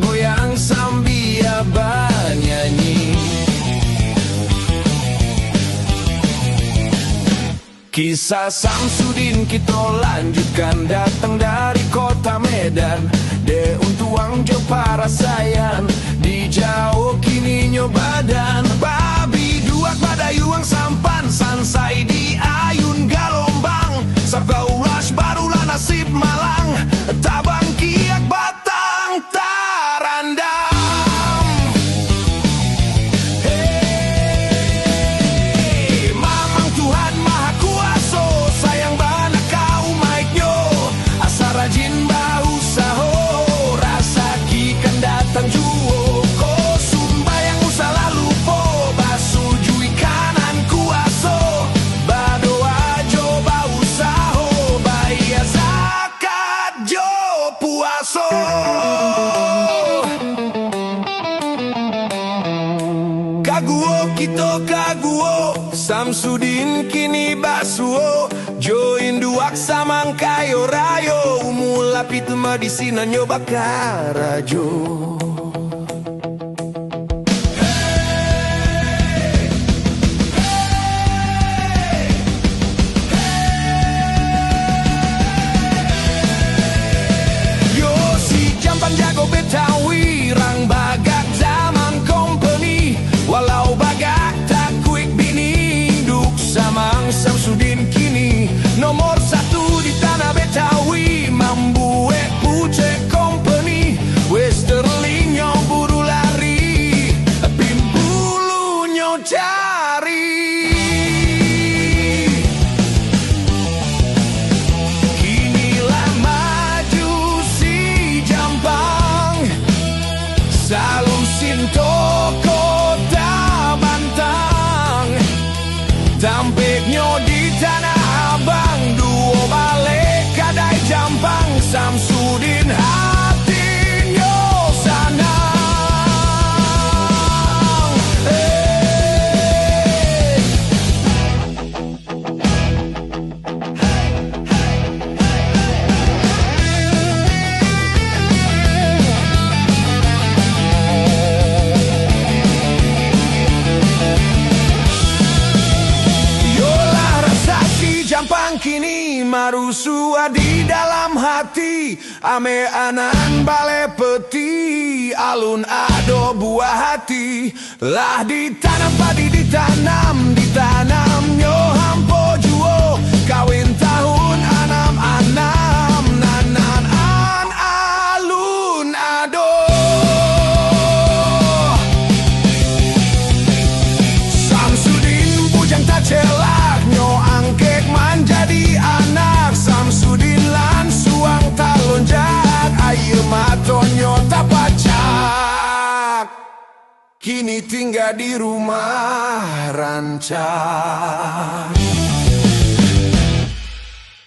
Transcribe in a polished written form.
goyang sambil bernyanyi. Kisah Samsudin kita lanjutkan, datang dari kota Medan. De untuang jo para sayan, di jauh kini nyobadan. Babi duak badayuang sampan, sansai di ayun galombang. Sabga ulas barulah nasib malang, tabang kiak batang tarandam. Rajin bausaho, rasa kikan datang juo. Ko sumbayang usa lalu po, basujui kanan kuaso. Badoa jo bausaho, bayar zakat jo puaso. Kaguo kito kaguo, Samsudin kini basuo. Join duak samang kayo rayo, umulapit medisina nyoba karajo. Yo si jampan jago Betawi, rang bagak zaman company. Walau bagak tak kuik bini, duk samang Samsudin kini nomor satu di tanah Betawi. Mambuwe Puce Company, Westerling nyo buru lari, Pimpulu nyo cari. Kinilah maju si Jampang, salusin toko tabantang. Tampik nyo di tanah Abang, duo balik kadai Jampang. Samsudin hati nyo sanang. Yolah rasa si Jampang kini marusua di dalam hati. Ame anan bale peti, alun ado buah hati. Lah ditanam padi ditanam nyo hampo juo. Kawin tahun anam-anam, nanan an alun ado. Samsudin bujang tak celak, nyo angkek menjadi anak. Samsudin lan suang talonjak, air matonyo tak pacak. Kini tinggal di rumah rancak.